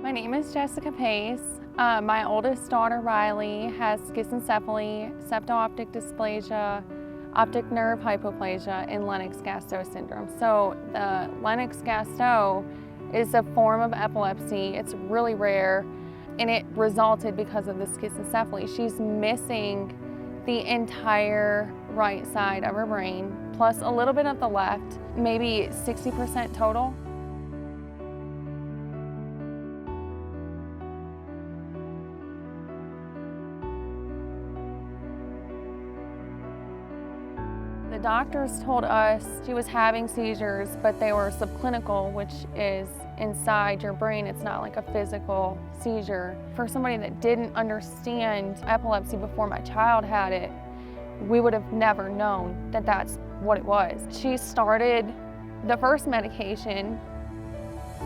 My name is Jessica Pace. My oldest daughter, Rylee, has schizencephaly, septo-optic dysplasia, optic nerve hypoplasia, and Lennox-Gastaut syndrome. So the Lennox-Gastaut is a form of epilepsy. It's really rare, and it resulted because of the schizencephaly. She's missing the entire right side of her brain, plus a little bit of the left, maybe 60% total. The doctors told us she was having seizures, but they were subclinical, which is inside your brain. It's not like a physical seizure. For somebody that didn't understand epilepsy before my child had it, we would have never known that that's what it was. She started the first medication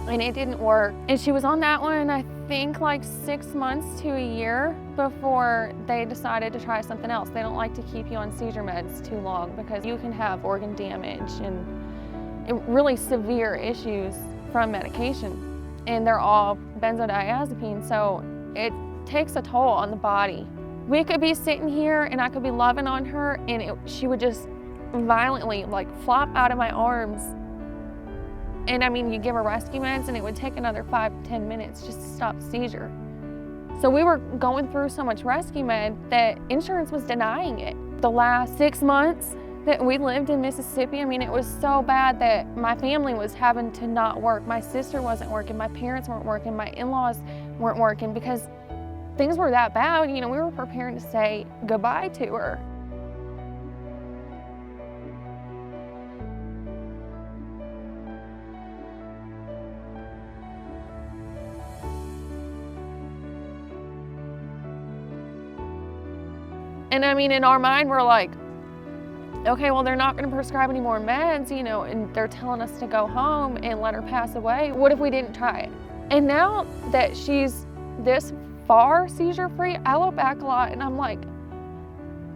and it didn't work. And she was on that one, I think, like 6 months to a year before they decided to try something else. They don't like to keep you on seizure meds too long because you can have organ damage and really severe issues from medication. And they're all benzodiazepine, so it takes a toll on the body. We could be sitting here and I could be loving on her and she would just violently like flop out of my arms. And I mean, you give her rescue meds and it would take another 5 to 10 minutes just to stop the seizure. So we were going through so much rescue med that insurance was denying it. The last 6 months that we lived in Mississippi, I mean, it was so bad that my family was having to not work. My sister wasn't working, my parents weren't working, my in-laws weren't working because things were that bad. You know, we were preparing to say goodbye to her. And I mean, in our mind, we're like, okay, well, they're not gonna prescribe any more meds, you know, and they're telling us to go home and let her pass away. What if we didn't try it? And now that she's this far seizure-free, I look back a lot and I'm like,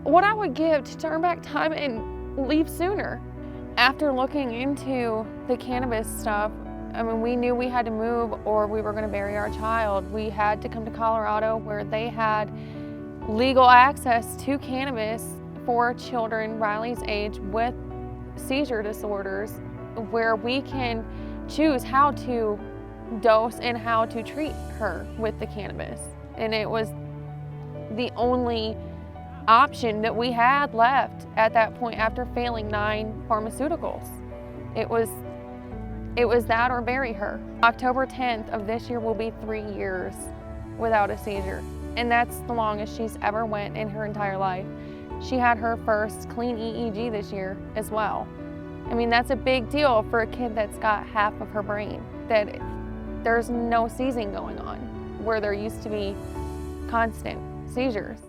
what I would give to turn back time and leave sooner. After looking into the cannabis stuff, I mean, we knew we had to move or we were gonna bury our child. We had to come to Colorado where they had legal access to cannabis for children Rylee's age with seizure disorders, where we can choose how to dose and how to treat her with the cannabis. And it was the only option that we had left at that point after failing 9 pharmaceuticals. It was that or bury her. October 10th of this year will be 3 years without a seizure. And that's the longest she's ever went in her entire life. She had her first clean EEG this year as well. I mean, that's a big deal for a kid that's got half of her brain, that there's no seizing going on, where there used to be constant seizures.